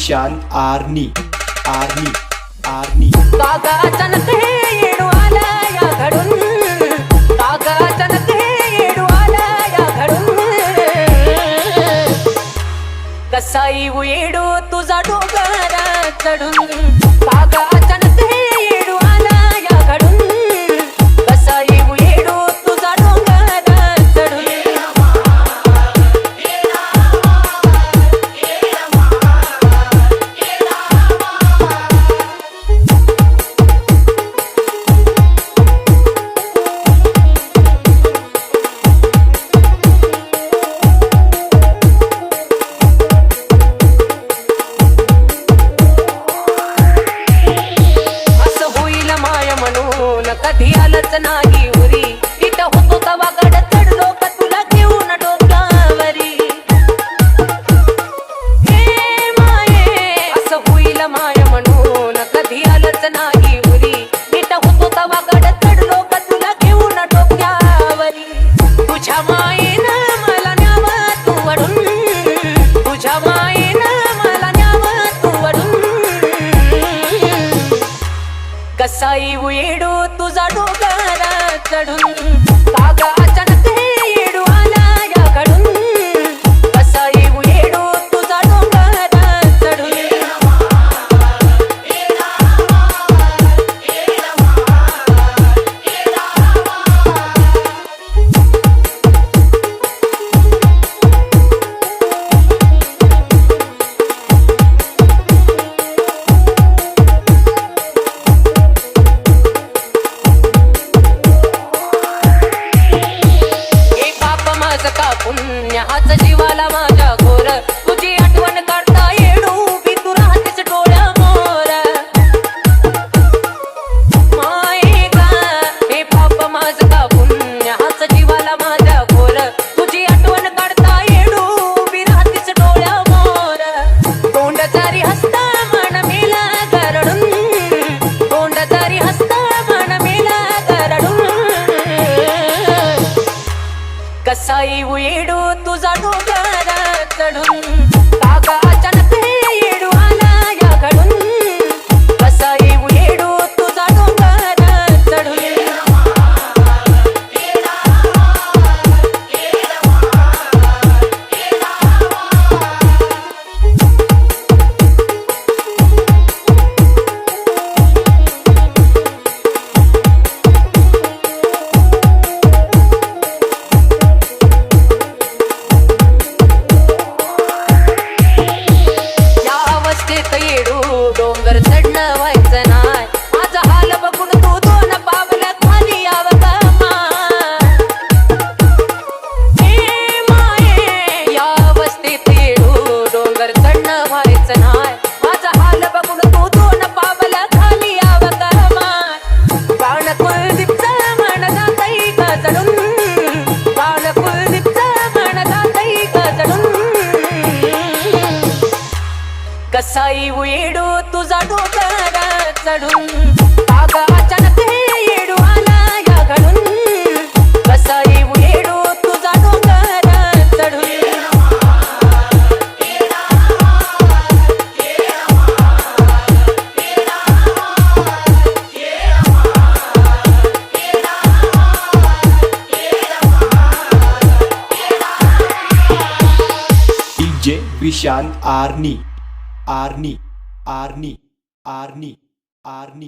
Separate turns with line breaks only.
विशाल आर्नी आर्नी आर्नी
कागा अचानक हे येडू आला या घडून, कागा अचानक हे येडू आला या घडून, कसा येऊ येडू तुझा डोंगर चढून, कागा अचानक हे येडू आला या घडून, कसा येऊ येडू तुझा डोंगर चढून. कधी आलंच नाही उरी, इथं होतो तवा गड चढलो का तुला घेऊन डोकावरी. हे माये असं होईल माय म्हणून, कधी आलंच नाही उरी, इथं होतो तवा गड चढलो का तुला घेऊन डोक्यावरी. तुझ्या मायेनं मला न्यावं तू वडून, तुझ्या मायेनं मला न्यावं तू वडून, कसा येऊ येडू तुझा डोंगर चढून, कागा अचानक हे येडू आला या घडून, कसा येऊ येडू तुझा डोंगर चढून. पुण्याच जीवाला माझ्या घोर, तुझी आठवण करता येडू बी तू राहतेस डोळ्या मोर. माये का हे पाप माझं का पुण्याच जीवाला माझ्या घोर, तुझी आठवण करता येडू बी राहतेस डोळ्या मोर. तोंड जरी हसता मन मेला गरडून, तोंड जरी हसता मन मेला गरडून, कसा येऊ येडू तुझा डोंगर चढून, कागा अचानक हे येडू आला या घडून, कसा येऊ येडू तुझा डोंगर चढून. येडू डोंगर चढणं व्हायचं नाय, माझा हाल बघून तू दोन पावलं खाली यावं का माय. हे माये या अवस्थेत येडू डोंगर चढणं व्हायचं नाय, माझा हाल बघून तू दोन पावलं खाली यावं का माय. बाण कुलदीपचं मन जातंय का जडून, बाण कुलदीपचं मन जातंय का जडून, कसा येऊ येडू तुझा डोंगर चढून, कागा अचानक हे येडू आला या घडून, कसा येऊ येडू तुझा डोंगर चढून.
डीजे विशाल आर्नी आर्नी आर्नी आर्नी आर्नी.